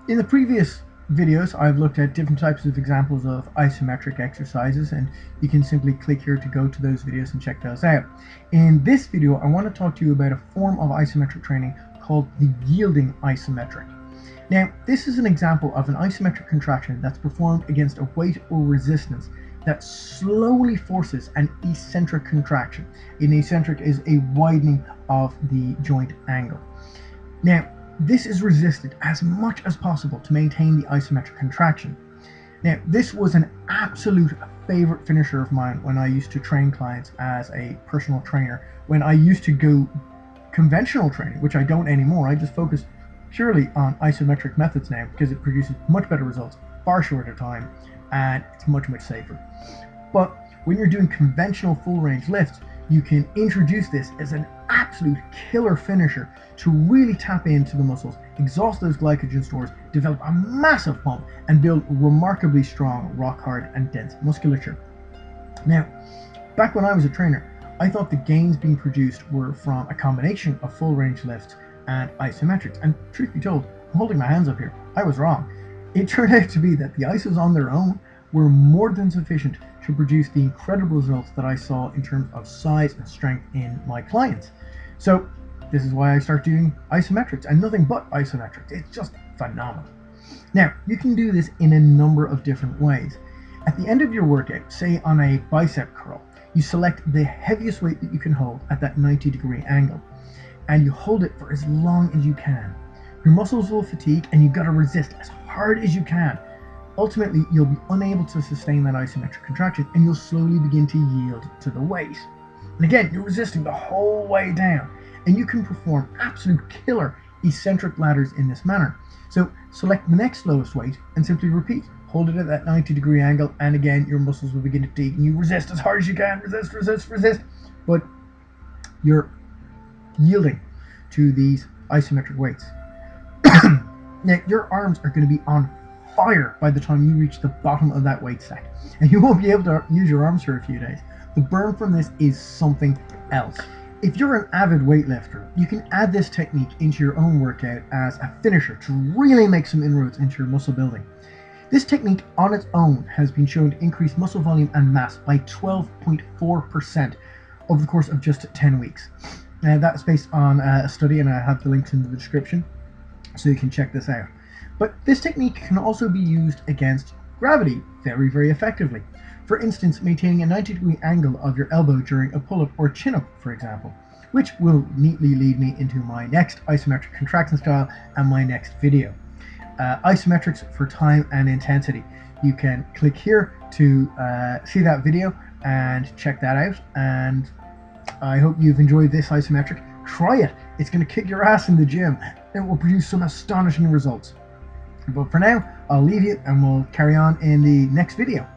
In the previous videos, I've looked at different types of examples of isometric exercises, and you can simply click here to go to those videos and check those out. In this video, I want to talk to you about a form of isometric training called the yielding isometric. Now, this is an example of an isometric contraction that's performed against a weight or resistance that slowly forces an eccentric contraction. An eccentric is a widening of the joint angle. Now, this is resisted as much as possible to maintain the isometric contraction. Now, this was an absolute favorite finisher of mine when I used to train clients as a personal trainer. When I used to go conventional training, which I don't anymore, I just focus purely on isometric methods now because it produces much better results, far shorter time, and it's much safer. But when you're doing conventional full range lifts, you can introduce this as an absolute killer finisher to really tap into the muscles, exhaust those glycogen stores, develop a massive pump, and build remarkably strong, rock hard, and dense musculature. Now, back when I was a trainer, I thought the gains being produced were from a combination of full range lifts and isometrics, and truth be told, I'm holding my hands up here, I was wrong. It turned out to be that the isos on their own were more than sufficient to produce the incredible results that I saw in terms of size and strength in my clients. So this is why I start doing isometrics and nothing but isometrics. It's just phenomenal. Now, you can do this in a number of different ways. At the end of your workout, say on a bicep curl, you select the heaviest weight that you can hold at that 90-degree angle, and you hold it for as long as you can. Your muscles will fatigue and you've got to resist as hard as you can. Ultimately, you'll be unable to sustain that isometric contraction and you'll slowly begin to yield to the weight. And again, you're resisting the whole way down, and you can perform absolute killer eccentric ladders in this manner. So select the next lowest weight and simply repeat. Hold it at that 90-degree angle, and again, your muscles will begin to fatigue and you resist as hard as you can. Resist. But you're yielding to these isometric weights. Now, your arms are going to be on fire by the time you reach the bottom of that weight stack, and you won't be able to use your arms for a few days. The burn from this is something else. If you're an avid weightlifter, you can add this technique into your own workout as a finisher to really make some inroads into your muscle building. This technique on its own has been shown to increase muscle volume and mass by 12.4% over the course of just 10 weeks. Now, that's based on a study, and I have the links in the description so you can check this out. But this technique can also be used against gravity very effectively. For instance, maintaining a 90-degree angle of your elbow during a pull-up or chin-up, for example, which will neatly lead me into my next isometric contraction style and my next video. Isometrics for time and intensity. You can click here to see that video and check that out, and I hope you've enjoyed this isometric. Try it. It's going to kick your ass in the gym. It will produce some astonishing results. But for now, I'll leave you and we'll carry on in the next video.